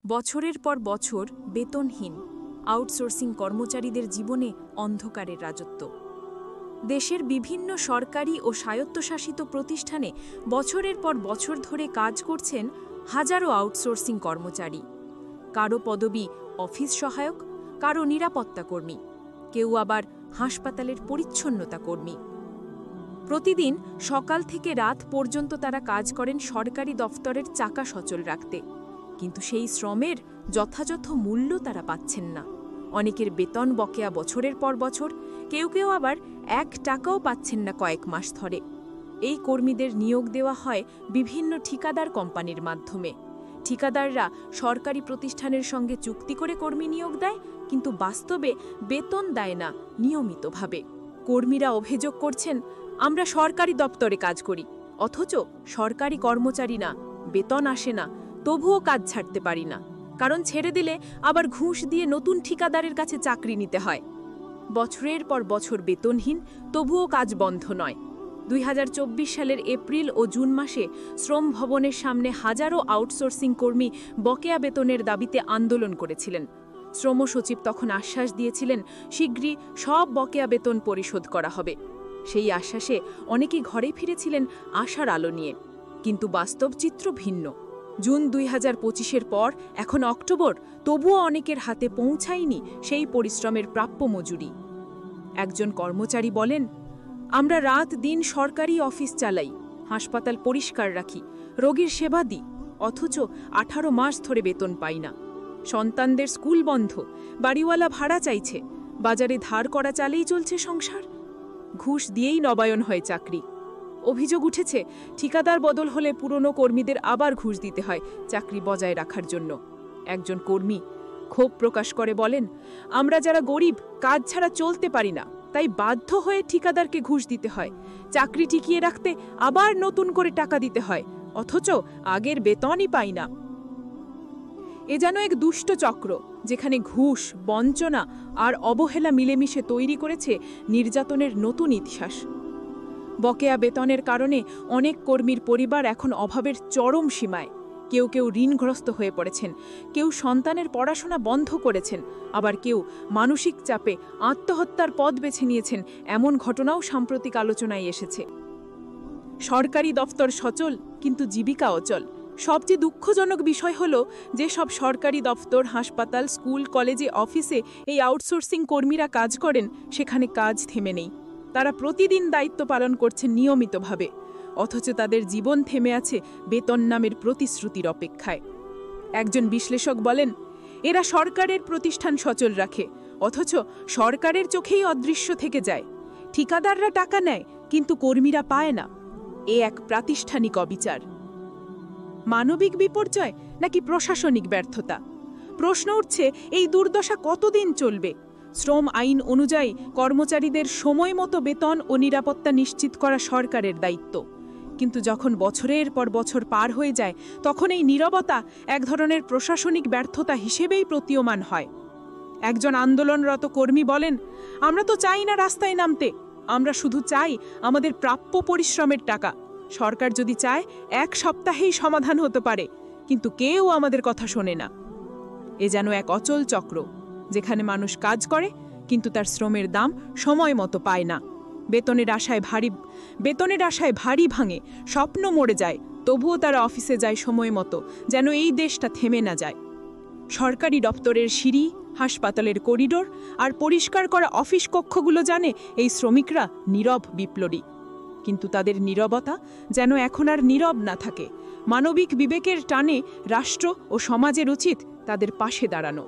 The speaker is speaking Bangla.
বছরের পর বছর বেতনহীন আউটসোর্সিং কর্মচারীদের জীবনে অন্ধকারের রাজত্ব। দেশের বিভিন্ন সরকারি ও স্বায়ত্তশাসিত প্রতিষ্ঠানে বছরের পর বছর ধরে কাজ করছেন হাজারো আউটসোর্সিং কর্মচারী। কারো পদবি অফিস সহায়ক, কারো নিরাপত্তা কর্মী, কেউ আবার হাসপাতালের পরিচ্ছন্নতা কর্মী। প্রতিদিন সকাল থেকে রাত পর্যন্ত তারা কাজ করেন সরকারি দফতরের চাকা সচল রাখতে, কিন্তু সেই শ্রমের যথাযথ মূল্য তারা পাচ্ছেন না। অনেকের বেতন বকেয়া বছরের পর বছর, কেউ কেউ আবার 1 টাকাও পাচ্ছেন না কয়েক মাস ধরে। এই কর্মীদের নিয়োগ দেওয়া হয় বিভিন্ন ঠিকাদার কোম্পানির মাধ্যমে। ঠিকাদাররা সরকারি প্রতিষ্ঠানের সঙ্গে চুক্তি করে কর্মী নিয়োগ দেয়, কিন্তু বাস্তবে বেতন দেয় না নিয়মিতভাবে। কর্মীরা অভিযোগ করছেন, আমরা সরকারি দপ্তরে কাজ করি, অথচ সরকারি কর্মচারী না, বেতন আসে না, তবুও কাজ ছাড়তে পারি না, কারণ ছেড়ে দিলে আবার ঘুষ দিয়ে নতুন ঠিকাদারের কাছে চাকরি নিতে হয়। বছরের পর বছর বেতনহীন, তবুও কাজ বন্ধ নয়। 2024 সালের এপ্রিল ও জুন মাসে শ্রম ভবনের সামনে হাজারো আউটসোর্সিং কর্মী বকেয়া বেতনের দাবিতে আন্দোলন করেছিলেন। শ্রম সচিব তখন আশ্বাস দিয়েছিলেন, শীঘ্রই সব বকেয়া বেতন পরিশোধ করা হবে। সেই আশ্বাসে অনেকেই ঘরে ফিরেছিলেন আশার আলো নিয়ে, কিন্তু বাস্তব চিত্র ভিন্ন। জুন 2025-এর পর এখন অক্টোবর, তবুও অনেকের হাতে পৌঁছায়নি সেই পরিশ্রমের প্রাপ্য মজুরি। একজন কর্মচারী বলেন, আমরা রাত দিন সরকারি অফিস চালাই, হাসপাতাল পরিষ্কার রাখি, রোগীর সেবা দিই, অথচ 18 মাস ধরে বেতন পাই না। সন্তানদের স্কুল বন্ধ, বাড়িওয়ালা ভাড়া চাইছে, বাজারে ধার করা চালেই চলছে সংসার। ঘুষ দিয়েই নবায়ন হয় চাকরি। অভিযোগ উঠেছে, ঠিকাদার বদল হলে পুরনো কর্মীদের আবার ঘুষ দিতে হয় চাকরি বজায় রাখার জন্য। একজন কর্মী ক্ষোভ প্রকাশ করে বলেন, আমরা যারা গরিব, কাজ ছাড়া চলতে পারি না, তাই বাধ্য হয়ে ঠিকাদারকে ঘুষ দিতে হয়। চাকরি টিকিয়ে রাখতে আবার নতুন করে টাকা দিতে হয়, অথচ আগের বেতনই পাই না। এ যেন এক দুষ্ট চক্র, যেখানে ঘুষ, বঞ্চনা আর অবহেলা মিলেমিশে তৈরি করেছে নির্যাতনের নতুন ইতিহাস। বকেয়া বেতনের কারণে অনেক কর্মীর পরিবার এখন অভাবের চরম সীমায়। কেউ কেউ ঋণগ্রস্ত হয়ে পড়েছেন, কেউ সন্তানের পড়াশোনা বন্ধ করেছেন, আবার কেউ মানসিক চাপে আত্মহত্যার পথ বেছে নিয়েছেন। এমন ঘটনাও সাম্প্রতিক আলোচনায় এসেছে। সরকারি দফতর সচল, কিন্তু জীবিকা অচল। সবচেয়ে দুঃখজনক বিষয় হল, যে সব সরকারি দফতর, হাসপাতাল, স্কুল, কলেজে, অফিসে এই আউটসোর্সিং কর্মীরা কাজ করেন, সেখানে কাজ থেমে নেই। তারা প্রতিদিন দায়িত্ব পালন করছেন নিয়মিতভাবে, অথচ তাদের জীবন থেমে আছে বেতন নামের প্রতিশ্রুতির অপেক্ষায়। একজন বিশ্লেষক বলেন, এরা সরকারের প্রতিষ্ঠান সচল রাখে, অথচ সরকারের চোখেই অদৃশ্য থেকে যায়। ঠিকাদাররা টাকা নেয়, কিন্তু কর্মীরা পায় না। এ এক প্রাতিষ্ঠানিক অবিচার। মানবিক বিপর্যয় নাকি প্রশাসনিক ব্যর্থতা? প্রশ্ন উঠছে, এই দুর্দশা কতদিন চলবে? শ্রম আইন অনুযায়ী কর্মচারীদের সময় মতো বেতন ও নিরাপত্তা নিশ্চিত করা সরকারের দায়িত্ব, কিন্তু যখন বছরের পর বছর পার হয়ে যায়, তখন এই নীরবতা এক ধরনের প্রশাসনিক ব্যর্থতা হিসেবেই প্রতীয়মান হয়। একজন আন্দোলনরত কর্মী বলেন, আমরা তো চাই না রাস্তায় নামতে, আমরা শুধু চাই আমাদের প্রাপ্য পরিশ্রমের টাকা। সরকার যদি চায় 1 সপ্তাহেই সমাধান হতে পারে, কিন্তু কেউ আমাদের কথা শোনে না। এ যেন এক অচল চক্র, যেখানে মানুষ কাজ করে, কিন্তু তার শ্রমের দাম সময় মতো পায় না। বেতনের আশায় ভারী ভাঙে, স্বপ্ন মরে যায়, তবুও তারা অফিসে যায় সময় মতো, যেন এই দেশটা থেমে না যায়। সরকারি দপ্তরের সিঁড়ি, হাসপাতালের করিডোর আর পরিষ্কার করা অফিস কক্ষগুলো জানে এই শ্রমিকরা নীরব বিপ্লবী, কিন্তু তাদের নীরবতা যেন এখন আর নীরব না থাকে। মানবিক বিবেকের টানে রাষ্ট্র ও সমাজের উচিত তাদের পাশে দাঁড়ানো।